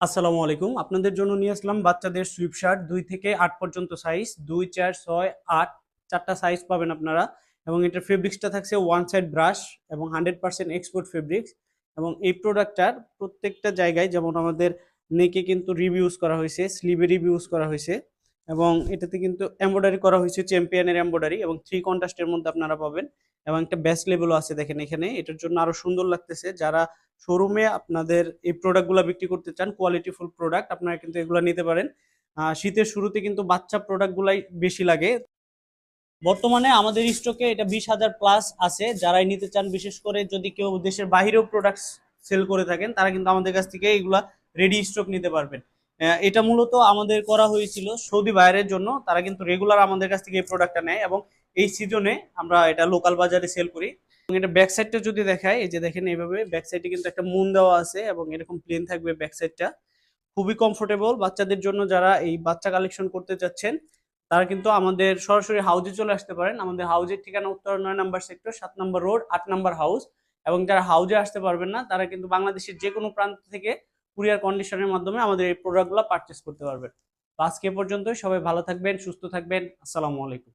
আসসালামু আলাইকুম। আপনাদের জন্য নিয়ে আসলাম বাচ্চাদের সুইপ শার্ট 2 থেকে 8 পর্যন্ত সাইজ 2, 4, 6, 8 4টা সাইজ পাবেন আপনারা এবং এটার ফেব্রিক্সটা থাকছে ওয়ান সাইড ব্রাশ এবং 100% এক্সপোর্ট ফেব্রিক্স এবং এই প্রোডাক্টটার প্রত্যেকটা জায়গায় যেমন আমাদের নেকে কিন্তু রিভিউজ করা হয়েছে, স্লিভে রিভিউজ করা হয়েছে এবং এটাতে কিন্তু এমব্রয়ডারি করা হয়েছে চ্যাম্পিয়নের এমব্রয়ডারি এবং 3 কন্ট্রাস্টের মধ্যে আপনারা পাবেন এবং একটা বেস লেবেলও আছে দেখেন এখানে। এটার জন্য আরো সুন্দর লাগতেছে। যারা শোরুমে আপনাদের এই প্রোডাক্টগুলো বিক্রি করতে চান কোয়ালিটিফুল প্রোডাক্ট আপনারা কিন্তু এগুলো নিতে পারেন। শীতের শুরুতে কিন্তু বাচ্চা প্রোডাক্টগুলাই বেশি লাগে। বর্তমানে আমাদের স্টকে এটা 20,000 প্লাস আছে। যারাই নিতে চান, বিশেষ করে যদি কেউ দেশের বাইরেও প্রোডাক্ট সেল করে থাকেন তারা কিন্তু আমাদের কাছ থেকে এগুলা রেডি স্টক নিতে পারবেন। এটা মূলত আমাদের করা হয়েছিল সৌদি বাইরের জন্য। তারা কিন্তু রেগুলার আমাদের কাছ থেকে এই প্রোডাক্টটা নেয় এবং এই সিজনে আমরা এটা লোকাল বাজারে সেল করি। এবং এটা ব্যাক সাইডটা যদি দেখায়, এই যে দেখেন এইভাবে ব্যাক সাইডে কিন্তু একটা মুন দেওয়া আছে এবং এরকম প্লেন থাকবে ব্যাক সাইডটা। খুবই কমফোর্টেবল বাচ্চাদের জন্য। যারা এই বাচ্চা কালেকশন করতে চাচ্ছেন তারা কিন্তু আমাদের সরাসরি হাউজে চলে আসতে পারেন। আমাদের হাউজের ঠিকানা উত্তর 9 নম্বর সেক্টর, 7 নম্বর রোড, 8 নম্বর হাউস। এবং যারা হাউজে আসতে পারবেন না তারা কিন্তু বাংলাদেশের যে কোনো প্রান্ত থেকে কুরিয়ার কন্ডিশনের মাধ্যমে আমাদের এই প্রোডাক্টগুলো পারচেস করতে পারবেন। তো আজকে এ পর্যন্তই। সবাই ভালো থাকবেন, সুস্থ থাকবেন। আসসালামু আলাইকুম।